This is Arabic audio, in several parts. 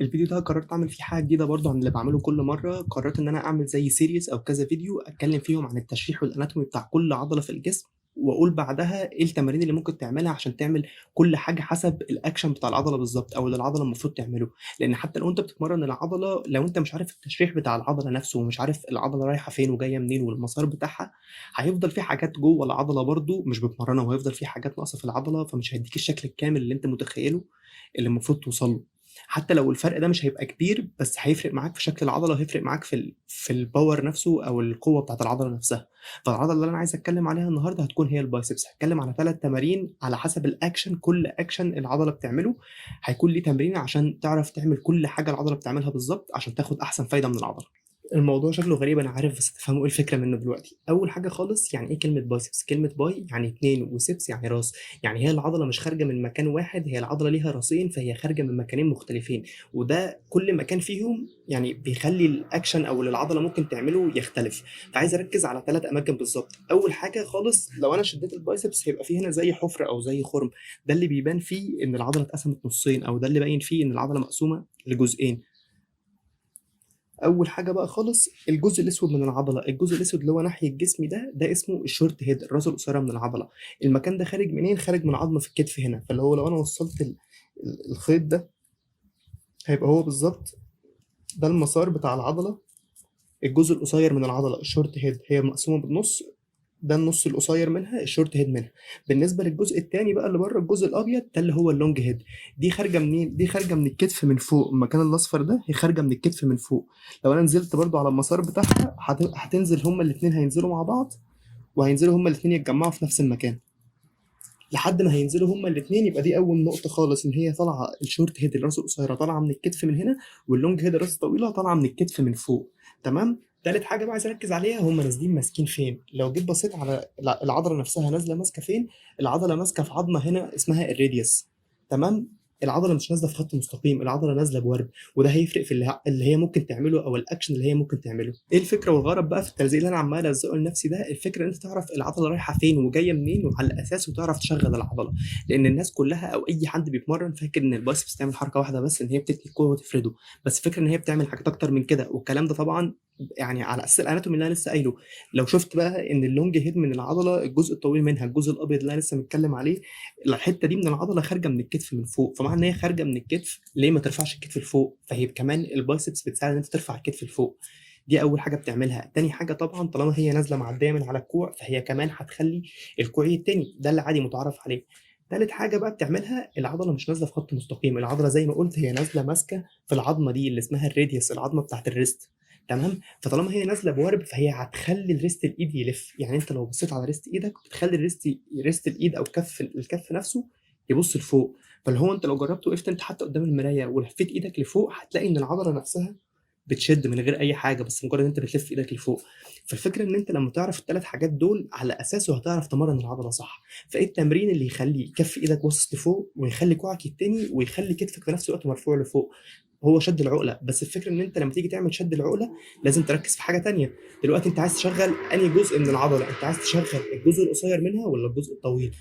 الفيديو ده قررت اعمل فيه حاجه جديده برضو عن اللي بعمله كل مره. قررت ان انا اعمل زي سيريز او كذا فيديو اتكلم فيهم عن التشريح والاناتومي بتاع كل عضله في الجسم، واقول بعدها ايه التمارين اللي ممكن تعملها عشان تعمل كل حاجه حسب الاكشن بتاع العضله بالظبط او اللي العضله المفروض تعمله. لان حتى لو انت بتتمرن العضله، لو انت مش عارف التشريح بتاع العضله نفسه ومش عارف العضله رايحه فين وجايه منين والمسار بتاعها، هيفضل في حاجات جوه العضله برضو مش بتمرنها، وهيفضل في حاجات ناقصه في العضله، فمش هيديك الشكل الكامل اللي انت متخيله اللي المفروض توصل له. حتى لو الفرق ده مش هيبقى كبير، بس هيفرق معاك في شكل العضله، وهيفرق معاك في الباور نفسه او القوه بتاعت العضله نفسها. فالعضله اللي انا عايز اتكلم عليها النهارده هتكون هي البايسبس. هتكلم على 3 تمارين على حسب الاكشن، كل اكشن العضله بتعمله هيكون ليه تمرين عشان تعرف تعمل كل حاجه العضله بتعملها بالظبط عشان تاخد احسن فايده من العضله. الموضوع شكله غريب انا عارف، بس تفهموا ايه الفكره منه دلوقتي. اول حاجه خالص، يعني ايه كلمه بايسبس؟ كلمه باي يعني اتنين، وسبس يعني راس. يعني هي العضله مش خارجه من مكان واحد، هي العضله ليها راسين، فهي خارجه من مكانين مختلفين. وده كل مكان فيهم يعني بيخلي الاكشن او اللي العضله ممكن تعمله يختلف. فعايز اركز على 3 اماكن بالظبط. اول حاجه خالص، لو انا شديت البايسبس هيبقى فيه هنا زي حفره او زي خرم. ده اللي بيبان فيه ان العضله اتقسمت نصين، او ده اللي باين فيه ان العضله مقسومه لجزئين. اول حاجه بقى خالص، الجزء الاسود من العضله. الجزء الاسود اللي هو ناحيه جسمي ده اسمه الشورت هيد، الراس القصيره من العضله. المكان ده خارج منين؟ خارج من عظمه في الكتف هنا. فاللي هو لو انا وصلت الخيط ده، هيبقى هو بالظبط ده المسار بتاع العضله. الجزء القصير من العضله الشورت هيد هي مقسومه بالنص، ده النص القصير منها الشورت هيد منها. بالنسبه للجزء التاني بقى اللي بره، الجزء الابيض ده اللي هو اللونج هيد. دي خارجه منين؟ دي خارجه من الكتف من فوق. المكان الاصفر ده هي خارجه من الكتف من فوق. لو انا نزلت برضو على المسار بتاعها هتنزل هما الاثنين، هينزلوا مع بعض، وهينزلوا هما الاثنين يتجمعوا في نفس المكان لحد ما هينزلوا هما الاثنين. يبقى دي اول نقطه خالص، ان هي طالعه الشورت هيد الراس القصيره طالعه من الكتف من هنا، واللونج هيد الراس الطويله طالعه من الكتف من فوق. تمام. تالت حاجه بقى عايز اركز عليها، هم نازلين ماسكين فين. لو جيت بصيت على العضله نفسها نازله ماسكه فين، العضله ماسكه في عظمه هنا اسمها الراديوس. تمام. العضله مش نازله في خط مستقيم، العضله نازله بورب. وده هيفرق في اللي هي ممكن تعمله او الاكشن اللي هي ممكن تعمله. ايه الفكره والغرض بقى في التلزيق اللي انا عمال الزقه لنفسي ده؟ الفكره ان انت تعرف العضله رايحه فين وجايه منين، وعلى اساسه تعرف تشغل العضله. لان الناس كلها او اي حد بيتمرن فاكر ان البايسبس بتعمل حركه واحده بس، ان هي بتتني الكوع وتفرده. بس فكره ان هي بتعمل حاجات اكتر من كده، والكلام ده طبعا يعني على اساس الاناتومي اللي انا لسه قايله. لو شفت بقى ان اللونج هيد من العضله الجزء الطويل منها الجزء الابيض اللي انا لسه متكلم عليه، الحته دي من العضله خارجه من الكتف من فوق. فمعنى ان هي خارجه من الكتف، ليه ما ترفعش الكتف لفوق؟ فهي كمان البايسبس بتساعد ان انت ترفع الكتف لفوق. دي اول حاجه بتعملها. تاني حاجه طبعا، طالما هي نازله معديه من على الكوع، فهي كمان هتخلي الكوع التاني ده اللي عادي متعارف عليه. تالت حاجه بقى بتعملها، العضله مش نازله في خط مستقيم، العضله زي ما قلت هي نازله ماسكه في العظمه دي اللي اسمها الراديوس، العظمه بتاعت الريست. تمام. فطالما هي نازله بورب، فهي هتخلي الريست الايد يلف. يعني انت لو بصيت على ريست ايدك بتخلي ريست الايد او الكف نفسه يبص لفوق. فاللي هو انت لو جربت وقفت انت حتى قدام المرايه ولفيت ايدك لفوق، هتلاقي ان العضله نفسها بتشد من غير اي حاجه، بس مجرد انت بتلف ايدك لفوق. فالفكره ان انت لما تعرف ال3 حاجات دول على اساسه هتعرف تمرن العضله صح. فايه التمرين اللي يخلي كف ايدك باصص لفوق، ويخلي كوعك التاني، ويخلي كتفك في نفس الوقت مرفوع لفوق؟ هو شد العقله. بس الفكره ان انت لما تيجي تعمل شد العقله لازم تركز في حاجه تانية. دلوقتي انت عايز تشغل انهي جزء من العضله؟ انت عايز تشغل الجزء القصير منها ولا الجزء الطويل؟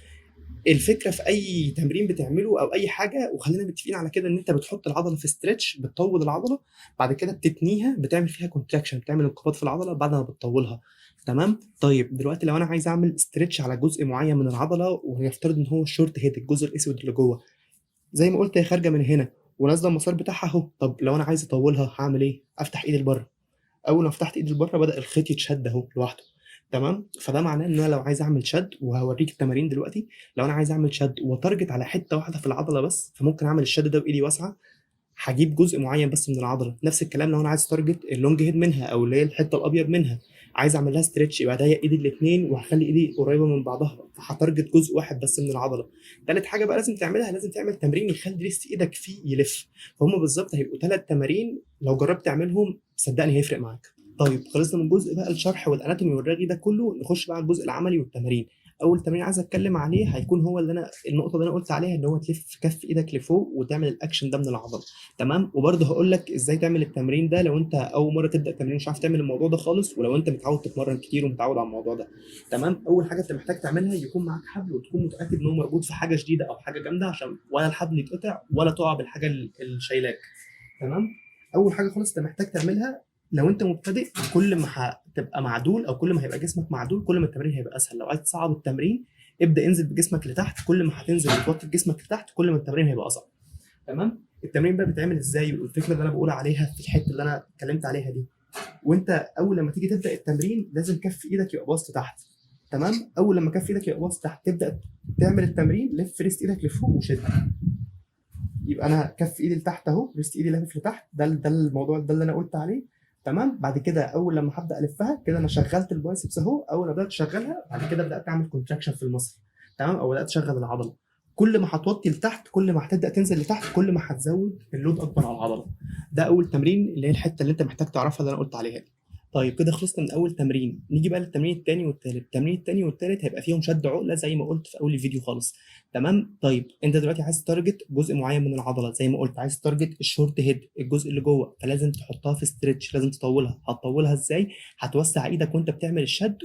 الفكره في اي تمرين بتعمله او اي حاجه، وخلينا متفقين على كده، ان انت بتحط العضله في ستريتش، بتطول العضله، بعد كده بتتنيها، بتعمل فيها كونتراكشن، بتعمل انقباض في العضله بعد ما بتطولها. تمام. طيب دلوقتي لو انا عايز اعمل ستريتش على جزء معين من العضله، ويفترض ان هو الشورت هيد الجزء الاسود اللي جوه، زي ما قلت هي خارجه من هنا ونازله المسار بتاعها اهو. طب لو انا عايز اطولها هعمل ايه؟ افتح ايدي لبره. اول ما فتحت ايدي لبره بدا الخيط يتشد اهو لوحده. تمام. فده معناه ان انا لو عايز اعمل شد، وهوريك التمارين دلوقتي، لو انا عايز اعمل شد وتارجت على حته واحده في العضله بس، فممكن اعمل الشد ده بايدي واسعه، هجيب جزء معين بس من العضله. نفس الكلام لو انا عايز تارجت اللونج هيد منها او اللي هي الحته الابيض منها، عايز اعمل لها ستريتش، يبقى ضيق ايدي الاثنين وهخلي ايدي قريبه من بعضها، فهتارجت جزء واحد بس من العضله. تالت حاجه بقى لازم تعملها، لازم تعمل تمرين يخلي ريست ايدك فيه يلف. فهم بالظبط هيبقوا 3 تمارين، لو جربت تعملهم صدقني هيفرق معاك. طيب خلصنا من جزء بقى الشرح والاناتومي والرغي ده كله، نخش بقى على الجزء العملي والتمارين. اول تمرين عايز اتكلم عليه هيكون هو اللي انا النقطه اللي انا قلت عليها، ان هو تلف كف ايدك لفوق وتعمل الاكشن ده من العضله. تمام. وبرضه هقول لك ازاي تعمل التمرين ده لو انت اول مره تبدا تمرين مش عارف تعمل الموضوع ده خالص، ولو انت متعود تتمرن كتير ومتعود على الموضوع ده. تمام. اول حاجه انت محتاج تعملها يكون معاك حبل، وتكون متاكد ان هو مربوط في حاجه شديده او حاجه جامده، عشان ولا الحبل يتقطع ولا تقع بالحاجه اللي شايلاك. تمام. اول حاجه خالص انت محتاج تعملها لو انت مبتدئ، كل ما هتبقى معدول او كل ما هيبقى جسمك معدول كل ما التمرين هيبقى اسهل. لو عايز تصعب التمرين ابدا انزل بجسمك لتحت، كل ما هتنزل وتوطي بجسمك لتحت كل ما التمرين هيبقى اصعب. تمام. التمرين بقى بيتعمل ازاي، والفكره اللي انا بقول عليها في الحته اللي انا اتكلمت عليها دي، وانت اول لما تيجي تبدا التمرين لازم كف ايدك يبقى باص لتحت. تمام. اول لما كف ايدك يبقى باص تحت تبدا تعمل التمرين، لف ريست ايدك لفوق وشد. يبقى انا كف ايدي لتحت اهو، ريست ايدي لافف لتحت، ده الموضوع ده اللي انا قلت عليه. تمام. بعد كده اول لما هبدا الفها كده انا شغلت البايسبس اهو، اول ما بدات اشغلها بعد كده بدات اعمل كونتراكشن في المصل. تمام. او بدات اشغل العضله. كل ما هتوطي لتحت كل ما هتبدا تنزل لتحت كل ما هتزود اللود اكبر على العضله. ده اول تمرين اللي هي الحته اللي انت محتاج تعرفها اللي انا قلت عليها دي. طيب كده خلصنا من اول تمرين، نيجي بقى للتمرين الثاني والثالث. التمرين الثاني والثالث هيبقى فيهم شد عقله زي ما قلت في اول الفيديو خالص. تمام. طيب انت دلوقتي عايز تارجت جزء معين من العضله زي ما قلت، عايز تارجت الشورت هيد الجزء اللي جوه، فلازم تحطها في ستريتش، لازم تطولها. هتطولها ازاي؟ هتوسع ايدك وانت بتعمل الشد،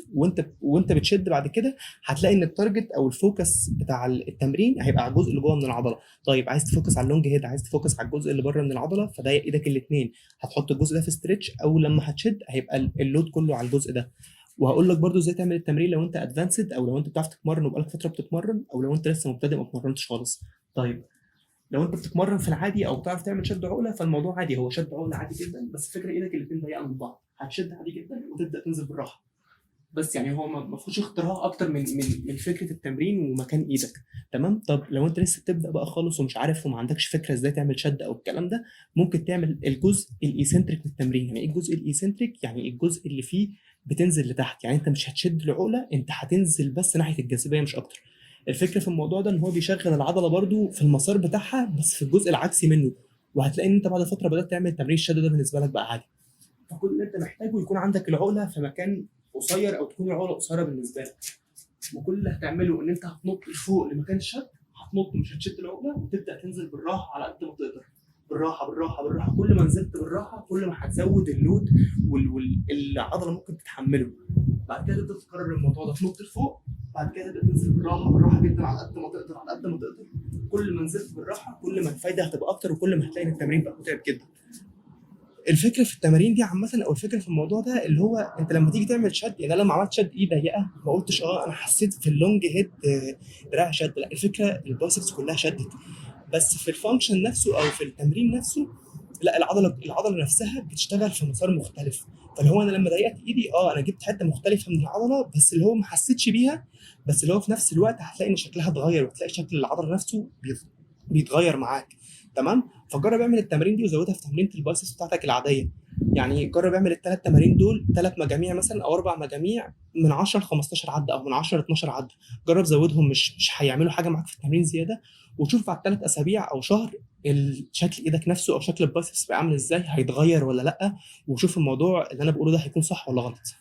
وانت بتشد بعد كده هتلاقي ان التارجت او الفوكس بتاع التمرين هيبقى على الجزء اللي جوه من العضله. طيب عايز تفوكس على اللونج هيد، عايز تفوكس على الجزء اللي بره من العضله، فضايق ايدك الاثنين، هتحط الجزء ده في ستريتش. او لما هتشد هيبقى اللود كله على الجزء ده. وهقول لك برضو ازاي تعمل التمرين لو انت ادفانسد، او لو انت بتعرف تتمرن وبقالك فتره بتتمرن، او لو انت لسه مبتدئ ما اتمرنتش خالص. طيب لو انت بتتمرن في العادي او بتعرف تعمل شد عقله فالموضوع عادي، هو شد عقله عادي جدا، بس فكره ايدك الاثنين ضيقه من بعض، هتشد عادي جدا وتبدا تنزل بالراحه. بس يعني هو ما فيهوش اختراع اكتر من فكره التمرين ومكان ايدك. تمام. طب لو انت لسه بتبدا بقى خالص ومش عارف وما عندكش فكره ازاي تعمل شد او الكلام ده، ممكن تعمل الجزء الايسنتريك من التمرين. يعني ايه الجزء الايسنتريك؟ يعني الجزء اللي فيه بتنزل لتحت، يعني انت مش هتشد العقله، انت هتنزل بس ناحيه الجاذبيه مش اكتر. الفكره في الموضوع ده ان هو بيشغل العضله برضو في المسار بتاعها بس في الجزء العكسي منه، وهتلاقي ان انت بعد فتره بدات تعمل تمرين الشد ده بالنسبه لك بقى عادي. فكل اللي انت محتاجه يكون عندك العقله في مكان قصير او تكون العقله قصيره بالنسبه لك، وكل اللي هتعمله ان انت هتنط لفوق لمكان الشد، هتنط مش هتشد العقله، وتبدا تنزل بالراحه على قد ما تقدر، بالراحه بالراحه بالراحه. كل ما نزلت بالراحه كل ما هتزود اللود والعضله ممكن تتحمله. بعد كده تبدا تكرر الموضوع ده، تنط لفوق بعد كده تبدا تنزل بالراحه بالراحه جدا على قد ما تقدر على قد ما تقدر. كل ما نزلت بالراحه كل ما الفايده هتبقى اكتر، وكل ما هتلاقي ان التمرين بقى متعب جدا. الفكره في التمارين دي عامه، او الفكره في الموضوع ده اللي هو انت لما تيجي تعمل شد، يعني انا لما عملت شد ايد ضيقه ما قلتش انا حسيت في اللونج هيد دراع شد، لا الفكره البايسبس كلها شدت، بس في الفانكشن نفسه او في التمرين نفسه لا، العضله نفسها بتشتغل في مسار مختلف. فاللي هو انا لما ضيقت ايدي انا جبت حته مختلفه من العضله بس اللي هو ما حسيتش بيها، بس اللي هو في نفس الوقت هتلاقي ان شكلها اتغير، وتلاقي شكل العضله نفسه بيتغير معاك. تمام. فجرب اعمل التمارين دي وزودها في تمرينه البايسبس بتاعتك العاديه. يعني جرب اعمل الثلاث تمارين دول 3 مجاميع مثلا او 4 مجاميع من 10 ل 15 عده او من 10 ل 12 عده. جرب زودهم، مش هيعملوا حاجه معاك في التمرين زياده. وشوف بعد 3 اسابيع او شهر شكل ايدك نفسه او شكل البايسبس بقى عامل ازاي، هيتغير ولا لا. وشوف الموضوع اللي انا بقوله ده هيكون صح ولا غلط.